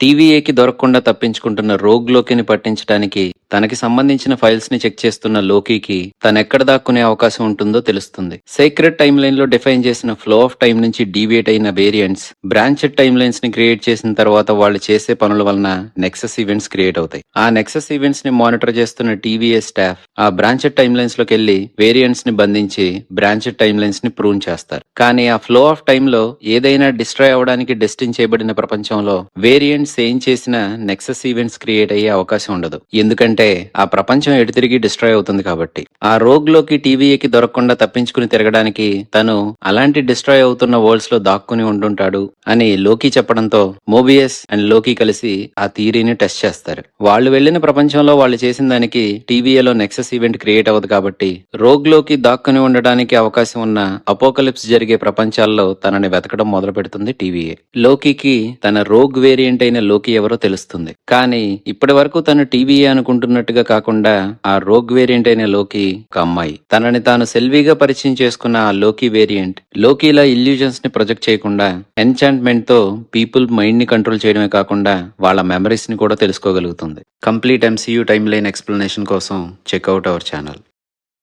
టీవీఏకి దొరకకుండా తప్పించుకుంటున్న రోగ్ లోకిని పట్టించడానికి తనకి సంబంధించిన ఫైల్స్ ని చెక్ చేస్తున్న లోకీకి తనెక్కడ దాక్కునే అవకాశం ఉంటుందో తెలుస్తుంది. సీక్రెట్ టైమ్ లైన్ లో డిఫైన్ చేసిన ఫ్లో ఆఫ్ టైం నుంచి డీవియేట్ అయిన వేరియంట్స్ బ్రాంచెడ్ టైమ్ లైన్స్ ని క్రియేట్ చేసిన తర్వాత వాళ్ళు చేసే పనుల వలన నెక్సస్ ఈవెంట్స్ క్రియేట్ అవుతాయి. ఆ నెక్సస్ ఈవెంట్స్ ని మానిటర్ చేస్తున్న టీవీఏ స్టాఫ్ ఆ బ్రాంచెడ్ టైమ్ లైన్స్ లోకి వెళ్లి వేరియంట్స్ ని బంధించి బ్రాంచెడ్ టైమ్ లైన్స్ ని ప్రూన్ చేస్తారు. కానీ ఆ ఫ్లో ఆఫ్ టైమ్ లో ఏదైనా డిస్ట్రాయ్ అవడానికి డెస్టిన్ చేయబడిన ప్రపంచంలో వేరియంట్స్ ఏం చేసినా నెక్సస్ ఈవెంట్స్ క్రియేట్ అయ్యే అవకాశం ఉండదు. ఎందుకంటే ఆ ప్రపంచం ఎటు తిరిగి డిస్ట్రాయ్ అవుతుంది కాబట్టి. ఆ రోగ్ లోకి టీవీఏకి దొరకకుండా తప్పించుకుని తిరగడానికి తను అలాంటి డిస్ట్రాయ్ అవుతున్న వరల్డ్స్ లో దాక్కుని ఉంటుంటాడు అని లోకి చెప్పడంతో మోబియస్ అండ్ లోకి కలిసి ఆ థియరీని టెస్ట్ చేస్తారు. వాళ్ళు వెళ్లిన ప్రపంచంలో వాళ్ళు చేసిన దానికి టీవీఏలో నెక్సస్ ఈవెంట్ క్రియేట్ అవ్వదు కాబట్టి రోగ్ లోకి దాక్కుని ఉండడానికి అవకాశం ఉన్న అపోకలిప్స్ జరిగే ప్రపంచాల్లో తనని వెతకడం మొదలు పెడుతుంది టీవీఏ. లోకీకి తన రోగ్ వేరియంట్ అయిన లోకి ఎవరో తెలుస్తుంది. కానీ ఇప్పటి వరకు తను టీవీఏ అనుకుంటున్నట్టుగా కాకుండా ఆ రోగ్ వేరియంట్ అయిన లోకి ఒక అమ్మాయి. తనని తాను సెల్వీగా పరిచయం చేసుకున్న ఆ లోకి వేరియంట్ లోకీలా ఇల్యూజన్స్ ని ప్రొజెక్ట్ చేయకుండా ఎన్చాంట్మెంట్ తో పీపుల్ మైండ్ ని కంట్రోల్ చేయడమే కాకుండా వాళ్ళ మెమరీస్ ని కూడా తెలుసుకోగలుగుతుంది. Complete MCU timeline explanation కోసం చెక్అవుట్ అవర్ ఛానల్.